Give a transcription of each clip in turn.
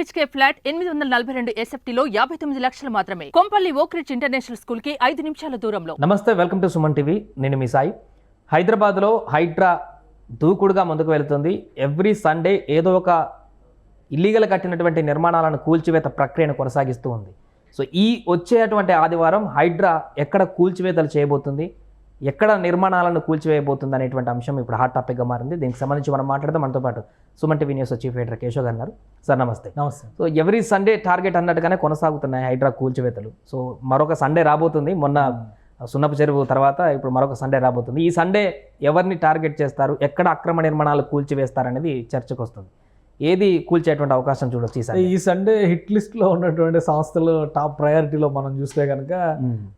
BHK flat 842 SFTలో 59 లక్షలు మాత్రమే. Kompally Oakridge international school కి 5 నిమిషాల దూరంలో. నమస్తే, వెల్కమ్ టు సుమన్ టీవీ. నేను మీ సాయి. హైదరాబాద్లో హైడ్రా దూకుడుగా ముందుకు వెళుతుంది. ఎవ్రీ సండే ఏదో ఒక ఇల్లీగల్ కట్టినటువంటి నిర్మాణాలను కూల్చివేత ప్రక్రియను కొనసాగిస్తూ ఉంది. సో ఈ వచ్చేటువంటి ఆదివారం హైడ్రా ఎక్కడ కూల్చివేతలు చేయబోతుంది, ఎక్కడ నిర్మాణాలను కూల్చివేయబోతుంది అనేటువంటి అంశం ఇప్పుడు హాట్ టాపిక్గా మారింది. దీనికి సంబంధించి మనం మాట్లాడదాం. మనతో పాటు Suman TV news chief editor Keshav గారు ఉన్నారు. సార్ నమస్తే. నమస్తే. సో ఎవ్రీ సండే టార్గెట్ అన్నట్టుగానే కొనసాగుతున్నాయి హైడ్రా కూల్చివేతలు. సో మరొక సండే రాబోతుంది. మొన్న సున్నపు చెరువు తర్వాత ఇప్పుడు మరొక సండే రాబోతుంది. ఈ సండే ఎవరిని టార్గెట్ చేస్తారు, ఎక్కడ అక్రమ నిర్మాణాలు కూల్చివేస్తారనేది చర్చకు వస్తుంది. ఏది కూల్చేటువంటి అవకాశం చూడొచ్చు ఈ సండే హిట్ లిస్ట్లో ఉన్నటువంటి సంస్థలు టాప్ ప్రయారిటీలో మనం చూస్తే కనుక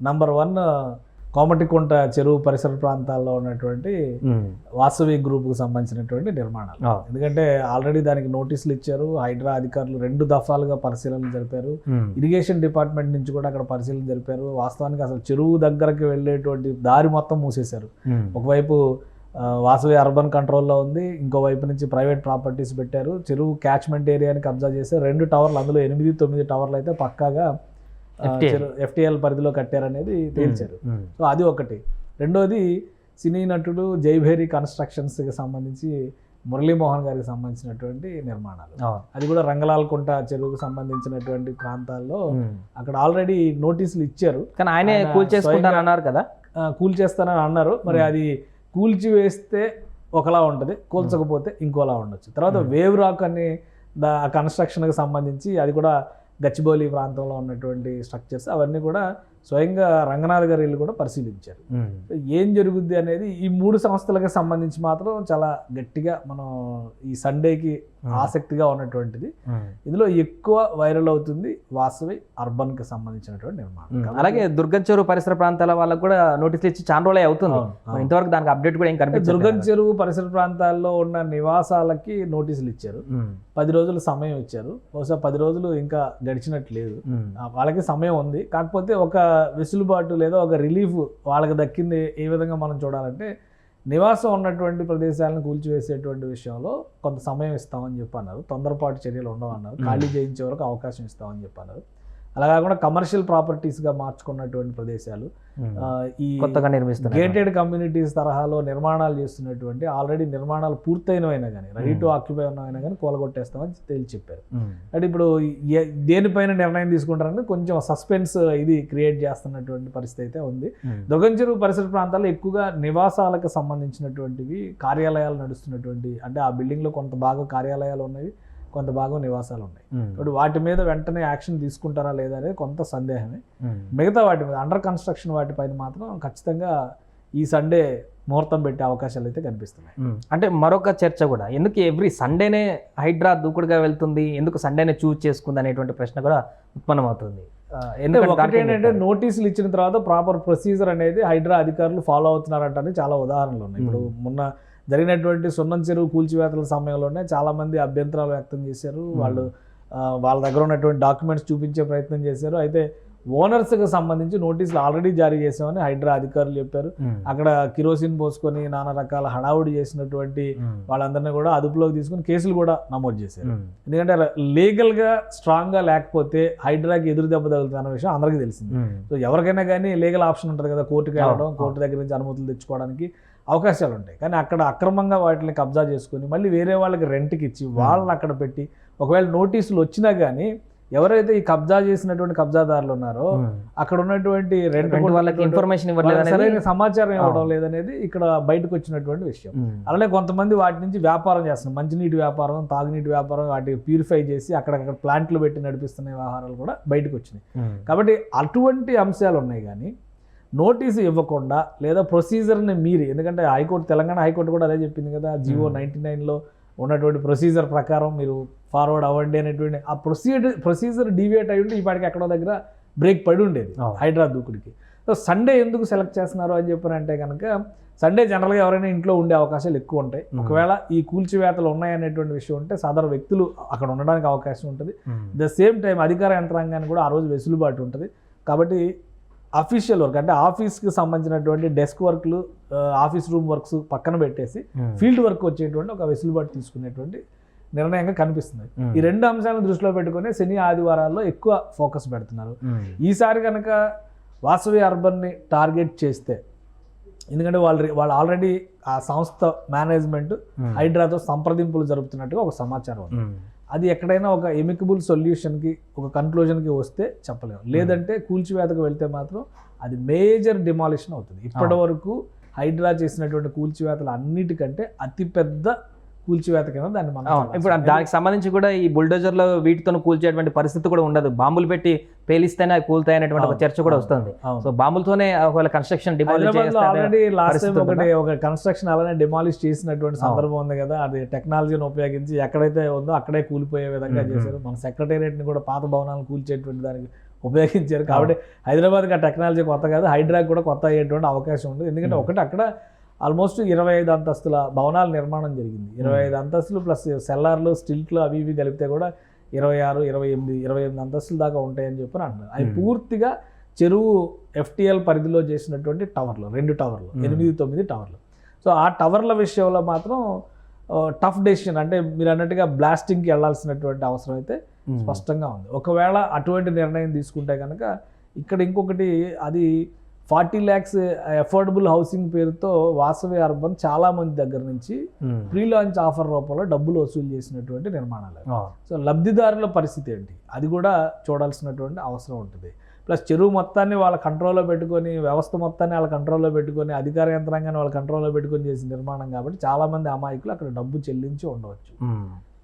నంబర్ 1 కోమటికుంట చెరువు పరిసర ప్రాంతాల్లో ఉన్నటువంటి వాసవి గ్రూప్కు సంబంధించినటువంటి నిర్మాణాలు. ఎందుకంటే ఆల్రెడీ దానికి నోటీసులు ఇచ్చారు. హైడ్రా అధికారులు 2 దఫాలుగా పరిశీలన జరిపారు. ఇరిగేషన్ డిపార్ట్మెంట్ నుంచి కూడా అక్కడ పరిశీలన జరిపారు. వాస్తవానికి అసలు చెరువు దగ్గరకి వెళ్ళేటువంటి దారి మొత్తం మూసేశారు. ఒకవైపు వాసవి అర్బన్ కంట్రోల్లో ఉంది, ఇంకోవైపు నుంచి ప్రైవేట్ ప్రాపర్టీస్ పెట్టారు. చెరువు క్యాచ్మెంట్ ఏరియాని కబ్జా చేస్తే 2 టవర్లు, అందులో 8-9 టవర్లు అయితే పక్కాగా FTL పరిధిలో కట్టారనేది తేల్చారు. సో అది ఒకటి. రెండోది, సినీ నటుడు జైభేరి కన్స్ట్రక్షన్స్కి సంబంధించి మురళీమోహన్ గారికి సంబంధించినటువంటి నిర్మాణాలు. అది కూడా రంగలాల్ కుంట చెరువుకు సంబంధించినటువంటి ప్రాంతాల్లో అక్కడ ఆల్రెడీ నోటీసులు ఇచ్చారు. కానీ ఆయనే కూల్చేసుకుంటానన్నారు కదా. కూల్చేస్తానని అన్నారు. మరి అది కూల్చివేస్తే ఒకలా ఉంటుంది, కూల్చకపోతే ఇంకోలా ఉండొచ్చు. తర్వాత వేవ్ రాక్ అని కన్స్ట్రక్షన్కి సంబంధించి అది కూడా గచ్చిబౌలి ప్రాంతంలో ఉన్నటువంటి స్ట్రక్చర్స్ అవన్నీ కూడా స్వయంగా రంగనాథ్ గారు వీళ్ళు కూడా పరిశీలించారు. ఏం జరుగుద్ది అనేది ఈ 3 సంస్థలకు సంబంధించి మాత్రం చాలా గట్టిగా మనం ఈ సండేకి ఆసక్తిగా ఉన్నటువంటిది. ఇందులో ఎక్కువ వైరల్ అవుతుంది వాసవి అర్బన్ కి సంబంధించినటువంటి నిర్మాణం. అలాగే దుర్గం చెరువు పరిసర ప్రాంతాల వాళ్ళకు కూడా నోటీసులు ఇచ్చి చాలా రోజులే అవుతుంది. ఇంతవరకు దానికి అప్డేట్ కూడా ఏం కనిపించదు. దుర్గం చెరువు పరిసర ప్రాంతాల్లో ఉన్న నివాసాలకి నోటీసులు ఇచ్చారు. 10 రోజులు సమయం ఇచ్చారు. బహుశా 10 రోజులు ఇంకా గడిచినట్లేదు. వాళ్ళకి సమయం ఉంది. కాకపోతే ఒక వెసులుబాటు లేదా ఒక రిలీఫ్ వాళ్ళకి దక్కింది. ఏ విధంగా మనం చూడాలంటే, నివాసం ఉన్నటువంటి ప్రదేశాలను కూల్చివేసేటువంటి విషయంలో కొంత సమయం ఇస్తామని చెప్పి అన్నారు. తొందరపాటు చర్యలు ఉండవన్నారు. ఖాళీ చేయించే వరకు అవకాశం ఇస్తామని చెప్పి అన్నారు. అలా కాకుండా కమర్షియల్ ప్రాపర్టీస్గా మార్చుకున్నటువంటి ప్రదేశాలు, ఈ కొత్తగా నిర్మిస్తున్న గేటెడ్ కమ్యూనిటీస్ తరహాలో నిర్మాణాలు చేస్తున్నటువంటి ఆల్రెడీ నిర్మాణాలు పూర్తయినవైనా కానీ రెడీ టు ఆక్యుపై ఉన్నవైనా కానీ కూలగొట్టేస్తామని తేల్చి చెప్పారు. అంటే ఇప్పుడు దేనిపైన నిర్ణయం తీసుకుంటారని కొంచెం సస్పెన్స్ ఇది క్రియేట్ చేస్తున్నటువంటి పరిస్థితి అయితే ఉంది. దుర్గం చెరువు పరిసర ప్రాంతాల్లో ఎక్కువగా నివాసాలకు సంబంధించినటువంటివి, కార్యాలయాలు నడుస్తున్నటువంటి, అంటే ఆ బిల్డింగ్లో కొంత భాగం కార్యాలయాలు ఉన్నవి, కొంత భాగం నివాసాలు ఉన్నాయి. ఇప్పుడు వాటి మీద వెంటనే యాక్షన్ తీసుకుంటారా లేదా అనేది కొంత సందేహమే. మిగతా వాటి మీద అండర్ కన్స్ట్రక్షన్ వాటిపైన మాత్రం ఖచ్చితంగా ఈ సండే ముహూర్తం పెట్టే అవకాశాలు అయితే కనిపిస్తున్నాయి. అంటే మరొక చర్చ కూడా, ఎందుకు ఎవ్రీ సండేనే హైడ్రా దూకుడుగా వెళ్తుంది, ఎందుకు సండేనే చూజ్ చేసుకుంది అనేటువంటి ప్రశ్న కూడా ఉత్పన్నమవుతుంది. ఒకటి ఏంటంటే, నోటీసులు ఇచ్చిన తర్వాత ప్రాపర్ ప్రొసీజర్ అనేది హైడ్రా అధికారులు ఫాలో అవుతున్నారంటే చాలా ఉదాహరణలు ఉన్నాయి. ఇప్పుడు మొన్న జరిగినటువంటి సున్నం చెరువు కూల్చివేతల సమయంలోనే చాలామంది అభ్యంతరాలు వ్యక్తం చేశారు. వాళ్ళ దగ్గర ఉన్నటువంటి డాక్యుమెంట్స్ చూపించే ప్రయత్నం చేశారు. అయితే ఓనర్స్కి సంబంధించి నోటీసులు ఆల్రెడీ జారీ చేసామని హైడ్రా అధికారులు చెప్పారు. అక్కడ కిరోసిన్ పోసుకొని నానా రకాల హడావుడి చేసినటువంటి వాళ్ళందరినీ కూడా అదుపులోకి తీసుకుని కేసులు కూడా నమోదు చేశారు. ఎందుకంటే లీగల్గా స్ట్రాంగ్గా లేకపోతే హైడ్రాకి ఎదురు దెబ్బ తగులుతుంది అన్న విషయం అందరికీ తెలిసింది. సో ఎవరికైనా కానీ లీగల్ ఆప్షన్ ఉంటుంది కదా, కోర్టుకి వెళ్ళడం, కోర్టు దగ్గర నుంచి అనుమతులు తెచ్చుకోవడానికి అవకాశాలు ఉంటాయి. కానీ అక్కడ అక్రమంగా వాటిని కబ్జా చేసుకుని మళ్ళీ వేరే వాళ్ళకి రెంట్కి ఇచ్చి వాళ్ళని అక్కడ పెట్టి, ఒకవేళ నోటీసులు వచ్చినా కానీ ఎవరైతే ఈ కబ్జా చేసినటువంటి కబ్జాదారులు ఉన్నారో అక్కడ ఉన్నటువంటి రెంట్ వాళ్ళకి ఇన్ఫర్మేషన్ ఇవ్వలేదు, సరైన సమాచారం ఇవ్వడం లేదనేది ఇక్కడ బయటకు వచ్చినటువంటి విషయం. అలానే కొంతమంది వాటి నుంచి వ్యాపారం చేస్తున్నారు. మంచినీటి వ్యాపారం, తాగునీటి వ్యాపారం, వాటి ప్యూరిఫై చేసి అక్కడక్కడ ప్లాంట్లు పెట్టి నడిపిస్తున్న వ్యవహారాలు కూడా బయటకు వచ్చినాయి. కాబట్టి అటువంటి అంశాలు ఉన్నాయి. కానీ నోటీసు ఇవ్వకుండా లేదా ప్రొసీజర్ని మీరి, ఎందుకంటే హైకోర్టు, తెలంగాణ హైకోర్టు కూడా అదే చెప్పింది కదా, GO 99లో ఉన్నటువంటి ప్రొసీజర్ ప్రకారం మీరు ఫార్వర్డ్ అవ్వండి అనేటువంటి ఆ ప్రొసీజర్ డీవియేట్ అయ్యి ఉంటే ఈపాటికి ఎక్కడో దగ్గర బ్రేక్ పడి ఉండేది హైడ్రా దూకుడికి. సో సండే ఎందుకు సెలెక్ట్ చేస్తున్నారు అని చెప్పారంటే కనుక, సండే జనరల్గా ఎవరైనా ఇంట్లో ఉండే అవకాశాలు ఎక్కువ ఉంటాయి. ఒకవేళ ఈ కూల్చివేతలు ఉన్నాయనేటువంటి విషయం ఉంటే సాధారణ వ్యక్తులు అక్కడ ఉండడానికి అవకాశం ఉంటుంది. ద సేమ్ టైం అధికార యంత్రాంగాన్ని కూడా ఆ రోజు వెసులుబాటు ఉంటుంది. కాబట్టి అఫీషియల్ వర్క్ అంటే ఆఫీస్కి సంబంధించినటువంటి డెస్క్ వర్క్లు, ఆఫీస్ రూమ్ వర్క్స్ పక్కన పెట్టేసి ఫీల్డ్ వర్క్ వచ్చేటువంటి ఒక వెసులుబాటు తీసుకునేటువంటి నిర్ణయంగా కనిపిస్తుంది. ఈ రెండు అంశాలను దృష్టిలో పెట్టుకుని శని ఆదివారాల్లో ఎక్కువ ఫోకస్ పెడుతున్నారు. ఈసారి కనుక వాసవి అర్బన్ని టార్గెట్ చేస్తే, ఎందుకంటే వాళ్ళు ఆల్రెడీ ఆ సంస్థ మేనేజ్మెంట్ హైడ్రాతో సంప్రదింపులు జరుపుతున్నట్టుగా ఒక సమాచారం ఉంది. అది ఎక్కడైనా ఒక ఎమికబుల్ సొల్యూషన్కి, ఒక కన్క్లూజన్కి వస్తే చెప్పలేము. లేదంటే కూల్చివేతకు వెళ్తే మాత్రం అది మేజర్ డిమాలిషన్ అవుతుంది. ఇప్పటి వరకు హైడ్రా చేసినటువంటి కూల్చివేతలు అన్నిటికంటే అతిపెద్ద కూల్చివేత కింద దాన్ని మనం ఇప్పుడు దానికి సంబంధించి కూడా ఈ బుల్డోజర్లో వీటితో కూల్చేటువంటి పరిస్థితి కూడా ఉండదు. బాంబులు పెట్టి పేలిస్తేనే అవి కూల్తాయి అనేటువంటి ఒక చర్చ కూడా వస్తుంది. సో బాంబులతోనే ఒకవేళ కన్స్ట్రక్షన్ ఆల్రెడీ లాస్ట్ టైం ఒక కన్స్ట్రక్షన్ అలానే డిమాలిష్ చేసినటువంటి సందర్భం ఉంది కదా. అది టెక్నాలజీని ఉపయోగించి ఎక్కడైతే ఉందో అక్కడే కూలిపోయే విధంగా చేశారు. మన సెక్రటేరియట్ ని కూడా పాత భవనాలను కూల్చేటువంటి దానికి ఉపయోగించారు. కాబట్టి హైదరాబాద్కి ఆ టెక్నాలజీ కొత్త కాదు, హైడ్రాకి కూడా కొత్త అయ్యేటువంటి అవకాశం ఉంది. ఎందుకంటే ఒకటి అక్కడ ఆల్మోస్ట్ 25 అంతస్తుల భవనాల నిర్మాణం జరిగింది. 25 అంతస్తులు ప్లస్ సెల్లార్లు, స్టిల్ట్లు అవి ఇవి కలిపితే కూడా 26, 28 అంతస్తుల దాకా ఉంటాయని చెప్పి అంటున్నారు. అవి పూర్తిగా చెరువు FTL పరిధిలో చేసినటువంటి టవర్లు, 2 టవర్లు, 8-9 టవర్లు. సో ఆ టవర్ల విషయంలో మాత్రం టఫ్ డెసిషన్, అంటే మీరు అన్నట్టుగా బ్లాస్టింగ్కి వెళ్లాల్సినటువంటి అవసరం అయితే స్పష్టంగా ఉంది. ఒకవేళ అటువంటి నిర్ణయం తీసుకుంటే కనుక ఇక్కడ ఇంకొకటి, అది 40 lakhs అఫోర్డబుల్ హౌసింగ్ పేరుతో వాసవి అర్బన్ చాలా మంది దగ్గర నుంచి ప్రీ లాంచ్ ఆఫర్ రూపంలో డబ్బులు వసూలు చేసినటువంటి నిర్మాణాలు. సో లబ్ధిదారుల పరిస్థితి ఏంటి, అది కూడా చూడాల్సినటువంటి అవసరం ఉంటుంది. ప్లస్ చెరువు మొత్తాన్ని వాళ్ళ కంట్రోల్లో పెట్టుకొని, వ్యవస్థ మొత్తాన్ని వాళ్ళ కంట్రోల్లో పెట్టుకొని, అధికార యంత్రాంగాన్ని వాళ్ళ కంట్రోల్లో పెట్టుకొని చేసిన నిర్మాణం కాబట్టి చాలా మంది అమాయకులు అక్కడ డబ్బు చెల్లించి ఉండవచ్చు.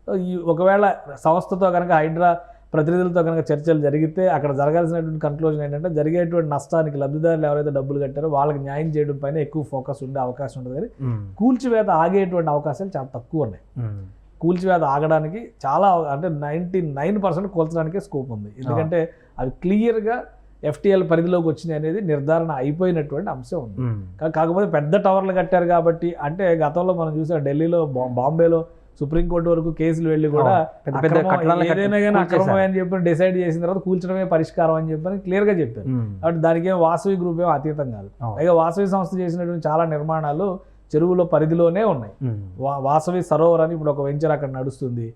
సో ఈ ఒకవేళ సంస్థతో కనుక, హైడ్రా ప్రతినిధులతో కనుక చర్చలు జరిగితే అక్కడ జరగాల్సినటువంటి కన్క్లూజన్ ఏంటంటే, జరిగేటువంటి నష్టానికి లబ్ధిదారులు ఎవరైతే డబ్బులు కట్టారో వాళ్ళకి న్యాయం చేయడం పైన ఎక్కువ ఫోకస్ ఉండే అవకాశం ఉంటుంది. కానీ కూల్చివేత ఆగేటువంటి అవకాశాలు చాలా తక్కువ ఉన్నాయి. కూల్చివేత ఆగడానికి చాలా, అంటే 99% కూల్చడానికే స్కోప్ ఉంది. ఎందుకంటే అవి క్లియర్గా FTL పరిధిలోకి వచ్చినాయి అనేది నిర్ధారణ అయిపోయినటువంటి అంశం ఉంది. కాకపోతే పెద్ద టవర్లు కట్టారు కాబట్టి, అంటే గతంలో మనం చూసాం ఢిల్లీలో, బాంబేలో సుప్రీంకోర్టు వరకు కేసులు వెళ్ళి కూడా ఏదైనా కానీ అక్రమం అని చెప్పి డిసైడ్ చేసిన తర్వాత కూల్చడమే పరిష్కారం అని చెప్పని క్లియర్గా చెప్పారు. కాబట్టి దానికి ఏం వాసవి గ్రూప్ ఏమో అతీతం కాదు. పైగా వాసవి సంస్థ చేసినటువంటి చాలా నిర్మాణాలు చెరువుల పరిధిలోనే ఉన్నాయి. వాసవి సరోవర్ అని ఇప్పుడు ఒక వెంచర్ అక్కడ నడుస్తుంది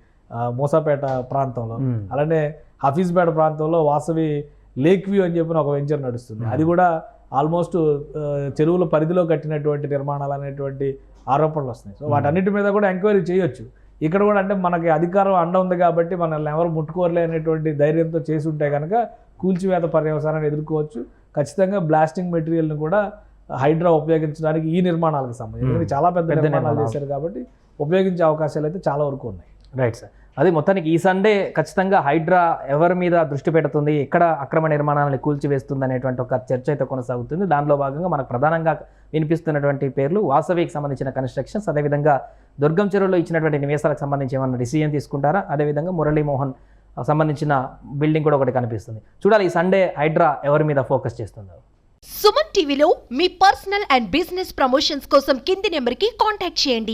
మూసాపేట ప్రాంతంలో. అలానే హఫీజ్పేట ప్రాంతంలో వాసవి లేక్ వ్యూ అని చెప్పిన ఒక వెంచర్ నడుస్తుంది. అది కూడా ఆల్మోస్ట్ చెరువుల పరిధిలో కట్టినటువంటి నిర్మాణాలు అనేటువంటి ఆరోపణలు వస్తున్నాయి. సో వాటన్నిటి మీద కూడా ఎంక్వైరీ చేయొచ్చు. ఇక్కడ కూడా అంటే మనకి అధికారం అండ ఉంది కాబట్టి మనల్ని ఎవరు ముట్టుకోరలే అనేటువంటి ధైర్యంతో చేసి ఉంటే కనుక కూల్చివేత పర్యవసానాన్ని ఎదుర్కోవచ్చు. ఖచ్చితంగా బ్లాస్టింగ్ మెటీరియల్ని కూడా హైడ్రా ఉపయోగించడానికి ఈ నిర్మాణాలకు సంబంధించి చాలా పెద్ద నిర్మాణాలు చేశారు కాబట్టి ఉపయోగించే అవకాశాలు అయితే చాలా వరకు ఉన్నాయి. Right sir. అది మొత్తానికి ఈ సండే ఖచ్చితంగా హైడ్రా ఎవరి మీద దృష్టి పెడుతుంది, ఎక్కడ అక్రమ నిర్మాణాలను కూల్చివేస్తుంది అనేటువంటి ఒక చర్చ అయితే కొనసాగుతుంది. దానిలో భాగంగా మనకు ప్రధానంగా వినిపిస్తున్నటువంటి పేర్లు వాసవికి సంబంధించిన కన్స్ట్రక్షన్స్, అదేవిధంగా దుర్గం చెరువులో ఇచ్చినటువంటి నివేశాలకు సంబంధించి ఏమన్నా డిసిజన్ తీసుకుంటారా, అదేవిధంగా మురళీమోహన్ సంబంధించిన బిల్డింగ్ కూడా ఒకటి కనిపిస్తుంది. చూడాలి ఈ సండే హైడ్రా ఎవరి మీద ఫోకస్ చేస్తుందో. సుమన్ టీవీలో మీ పర్సనల్ అండ్ బిజినెస్ ప్రమోషన్స్ కోసం కింది నెంబర్కి కాంటాక్ట్ చేయండి.